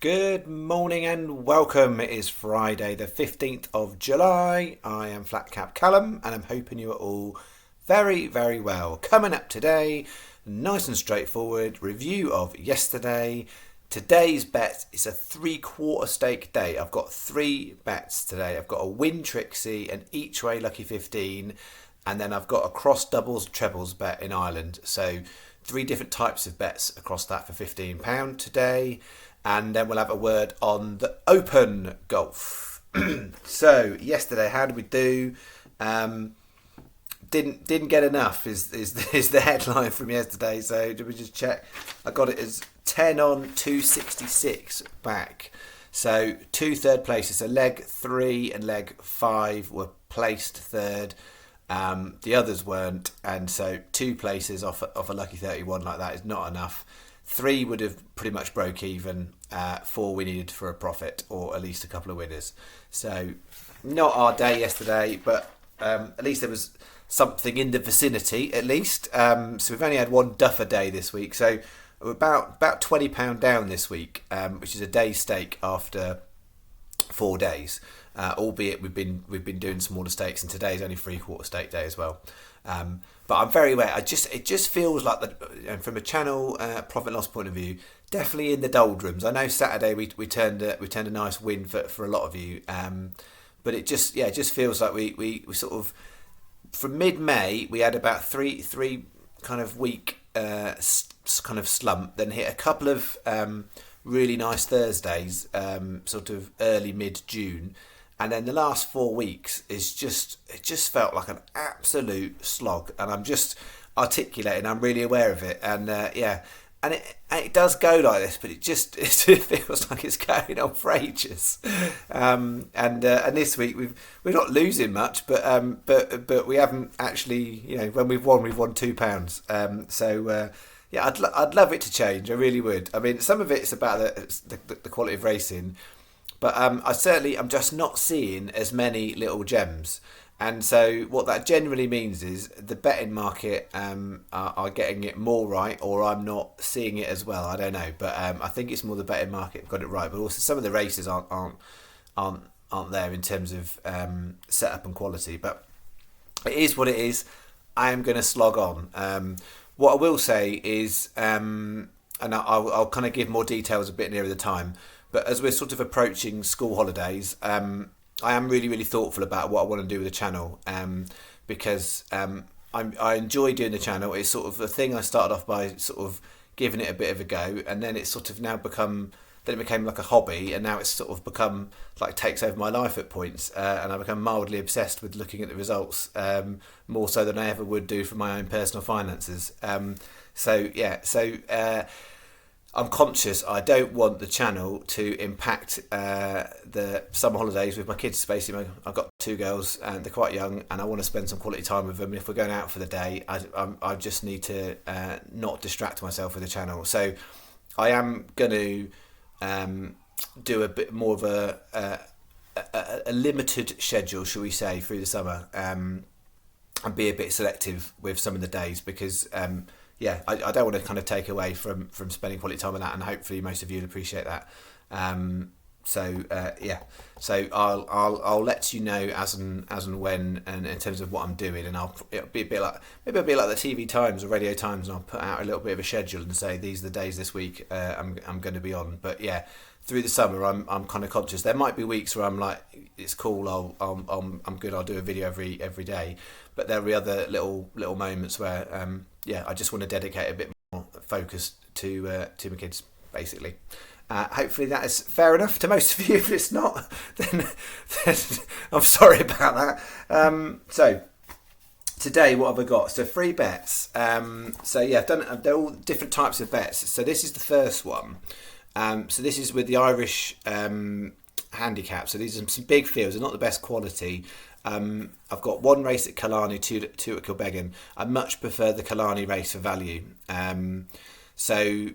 Good morning and welcome. It is Friday, the 15th of July. I am Flat Cap Callum and I'm hoping you are all very, very well. Coming up today, nice and straightforward review of yesterday. Today's bet is a 3/4 stake day. I've got three bets today. I've got a win Trixie, an each way lucky 15, and then I've got a cross doubles trebles bet in Ireland. So three different types of bets across that for £15 today. And then we'll have a word on the Open Golf. So yesterday, how did we do? Didn't get enough is the headline from yesterday. So did we just check? I got it as 10 on 266 back. So two third places. So leg 3 and leg 5 were placed third. The others weren't, and so two places off a lucky 31 like that is not enough. 3 would have pretty much broke even. 4 we needed for a profit, or at least a couple of winners. So not our day yesterday, but at least there was something in the vicinity. At least, so we've only had one duffer day this week. So we're about £20 down this week, which is a day's stake after 4 days. Albeit we've been doing smaller stakes, and today's only 3/4 stake day as well. But I'm very aware. It just feels like that from a channel profit and loss point of view, definitely in the doldrums. I know Saturday we turned a nice win for a lot of you, but it just feels like we sort of from mid-May we had about three kind of week kind of slump, then hit a couple of really nice Thursdays, sort of early mid-June. And then the last 4 weeks it just felt like an absolute slog, and I'm just articulating. I'm really aware of it, and and it does go like this, but it feels like it's going on for ages. And this week we're not losing much, but we haven't actually, when we've won £2. Yeah, I'd love it to change. I really would. I mean, some of it's about the quality of racing. But I'm just not seeing as many little gems. And so what that generally means is the betting market are getting it more right, or I'm not seeing it as well. I don't know. But I think it's more the betting market got it right. But also some of the races aren't there in terms of setup and quality. But it is what it is. I am going to slog on. What I will say is, and I'll kind of give more details a bit nearer the time, but as we're sort of approaching school holidays, I am really, really thoughtful about what I want to do with the channel, because I enjoy doing the channel. It's sort of a thing I started off by sort of giving it a bit of a go, and then it's sort of now it became like a hobby, and now it's sort of become like takes over my life at points, and I become mildly obsessed with looking at the results, more so than I ever would do for my own personal finances. I'm conscious I don't want the channel to impact the summer holidays with my kids. Basically, I've got 2 girls and they're quite young, and I want to spend some quality time with them. If we're going out for the day, I just need to not distract myself with the channel. So I am going to do a bit more of a limited schedule, shall we say, through the summer, and be a bit selective with some of the days, because I don't want to kind of take away from spending quality time on that, and hopefully most of you will appreciate that. So I'll let you know as and when, and in terms of what I'm doing, and it'll be a bit like the TV Times or Radio Times, and I'll put out a little bit of a schedule and say these are the days this week I'm going to be on. But yeah, through the summer I'm kind of conscious. There might be weeks where I'm like, it's cool, I'm good, I'll do a video every day, but there'll be other little moments where I just want to dedicate a bit more focus to my kids, basically. Hopefully that is fair enough to most of you. If it's not, then I'm sorry about that. So today, what have I got? So 3 bets. I've done. They're all different types of bets. So this is the first one. So this is with the Irish handicap. So these are some big fields. They're not the best quality. I've got 1 race at Kilarney, 2 at Kilbeggan. I much prefer the Kilarney race for value. So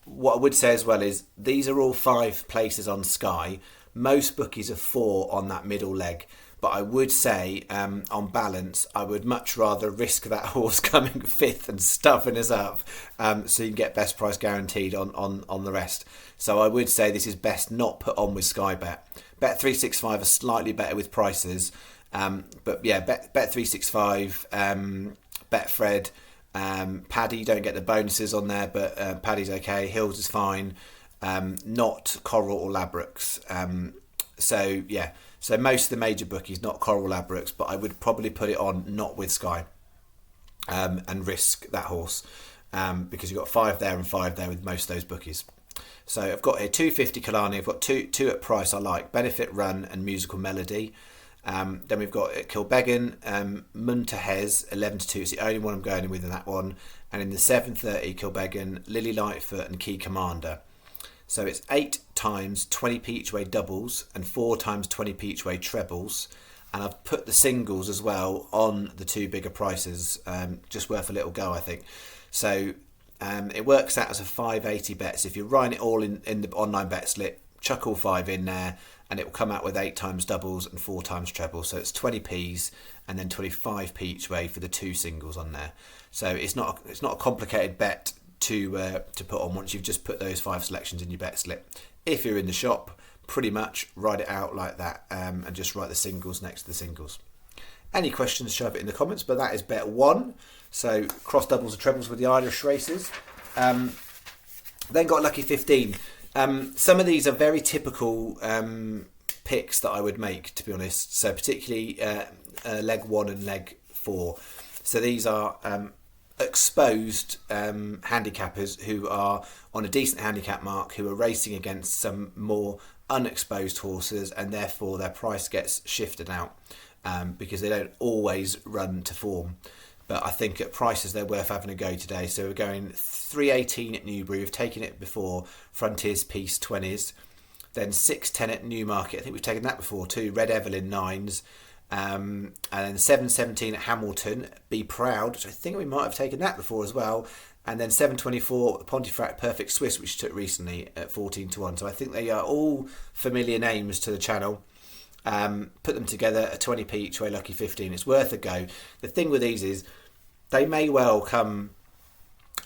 what I would say as well is these are all 5 places on Sky. Most bookies are 4 on that middle leg. But I would say, on balance, I would much rather risk that horse coming fifth and stuffing us up, so you can get best price guaranteed on the rest. So I would say this is best not put on with Sky Bet. Bet365 are slightly better with prices, but yeah, Bet365, Betfred, Paddy, you don't get the bonuses on there, but Paddy's okay. Hills is fine. Not Coral or Ladbrokes. So yeah. So most of the major bookies, not Coral Ladbrokes, but I would probably put it on not with Sky, and risk that horse, because you've got 5 there and 5 there with most of those bookies. So I've got here 250 Kilarney. I've got two at price I like, Benefit Run and Musical Melody. Then we've got Kilbeggan, Muntahez 11-2. It's the only one I'm going with in that one. And in the 7:30 Kilbeggan, Lily Lightfoot and Key Commander. So it's 8 times 20p each way doubles and 4 times 20p each way trebles. And I've put the singles as well on the 2 bigger prices, just worth a little go, I think. So it works out as a 580 bet. So if you're writing it all in the online bet slip, chuck all 5 in there, and it will come out with 8 times doubles and 4 times trebles. So it's 20p's and then 25p each way for the 2 singles on there. So it's not a complicated bet to put on once you've just put those 5 selections in your bet slip. If you're in the shop, pretty much write it out like that, and just write the singles next to the singles. Any questions, shove it in the comments, but that is bet 1. So cross doubles and trebles with the Irish races. Then got lucky 15. Some of these are very typical picks that I would make, to be honest. So particularly leg 1 and leg 4. So these are exposed handicappers who are on a decent handicap mark, who are racing against some more unexposed horses, and therefore their price gets shifted out, because they don't always run to form. But I think at prices they're worth having a go today. So we're going 318 at Newbury. We've taken it before. Frontiers Peace 20s. Then 610 at Newmarket. I think we've taken that before too. Red Evelyn 9s. And then 717 at Hamilton. Be Proud, which I think we might have taken that before as well. And then 724 Pontefract Perfect Swiss, which took recently at 14-1. So I think they are all familiar names to the channel. Put them together at 20p each way, lucky 15. It's worth a go. The thing with these is they may well come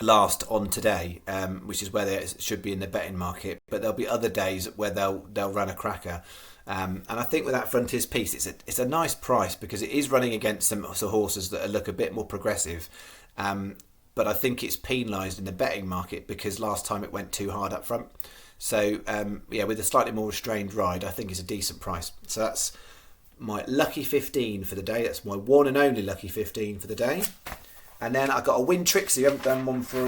last on today, which is where they should be in the betting market, but there'll be other days where they'll run a cracker. And I think with that Frontiers piece, it's a nice price because it is running against some horses that look a bit more progressive. But I think it's penalised in the betting market because last time it went too hard up front. So, with a slightly more restrained ride, I think it's a decent price. So that's my lucky 15 for the day. That's my one and only lucky 15 for the day. And then I got a Win Trixie. I haven't done one for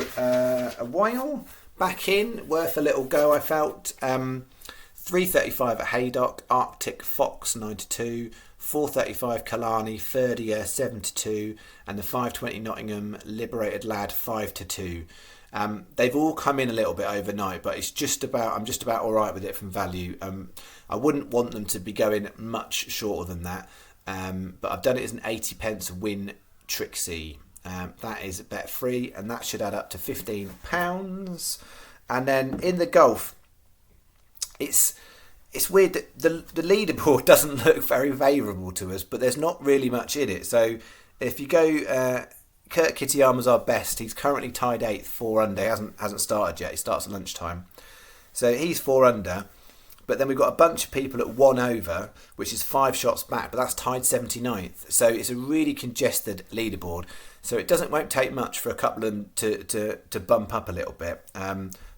a while. Back in, worth a little go, I felt. 335 at Haydock, Arctic Fox 9-2, 435 Killarney, 30 7-2, and the 520 Nottingham Liberated Lad 5-2. They've all come in a little bit overnight, but I'm just about all right with it from value. I wouldn't want them to be going much shorter than that, but I've done it as an 80p Win Trixie. That is bet free, and that should add up to £15. And then in the golf, it's weird that the leaderboard doesn't look very favourable to us, but there's not really much in it. So if you go, Kurt Kitayama's our best. He's currently tied 8th, 4 under. He hasn't started yet. He starts at lunchtime. So he's 4 under. But then we've got a bunch of people at 1 over, which is 5 shots back, but that's tied 79th. So it's a really congested leaderboard. So it won't take much for a couple of them to bump up a little bit.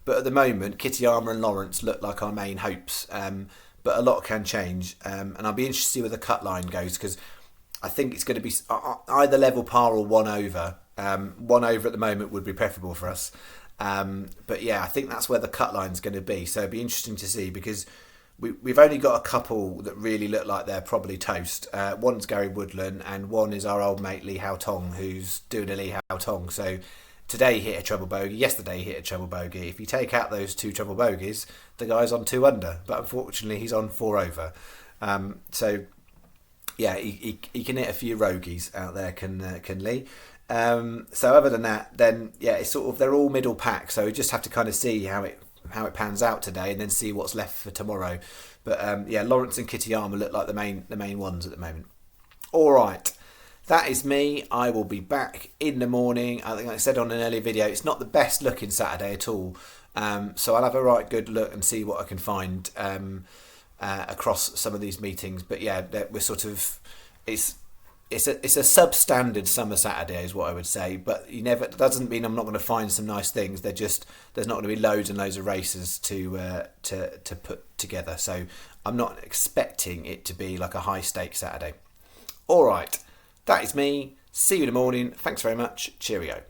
But at the moment, Kitayama and Lawrence look like our main hopes. But a lot can change. And I'll be interested to see where the cut line goes, because I think it's going to be either level par or 1 over. 1 over at the moment would be preferable for us. But yeah, I think that's where the cut line's going to be. So it'll be interesting to see, because we've only got a couple that really look like they're probably toast. One's Gary Woodland, and one is our old mate Lee Hao Tong, who's doing a Lee Hao Tong. So today he hit a treble bogey, yesterday he hit a treble bogey. If you take out those 2 treble bogeys, the guy's on 2 under, but unfortunately he's on 4 over. So yeah, he can hit a few roguies out there, can Lee. So other than that, then yeah, it's sort of, they're all middle pack. So we just have to kind of see how how it pans out today, and then see what's left for tomorrow. But yeah, Lawrence and Kitty Armour look like the main ones at the moment. All right. That is me. I will be back in the morning. I think I said on an earlier video, it's not the best looking Saturday at all. So I'll have a right good look and see what I can find across some of these meetings. But yeah, we're sort of it's a substandard summer Saturday is what I would say. But it doesn't mean I'm not going to find some nice things. There's not going to be loads and loads of races to put together. So I'm not expecting it to be like a high stakes Saturday. All right. That is me. See you in the morning. Thanks very much. Cheerio.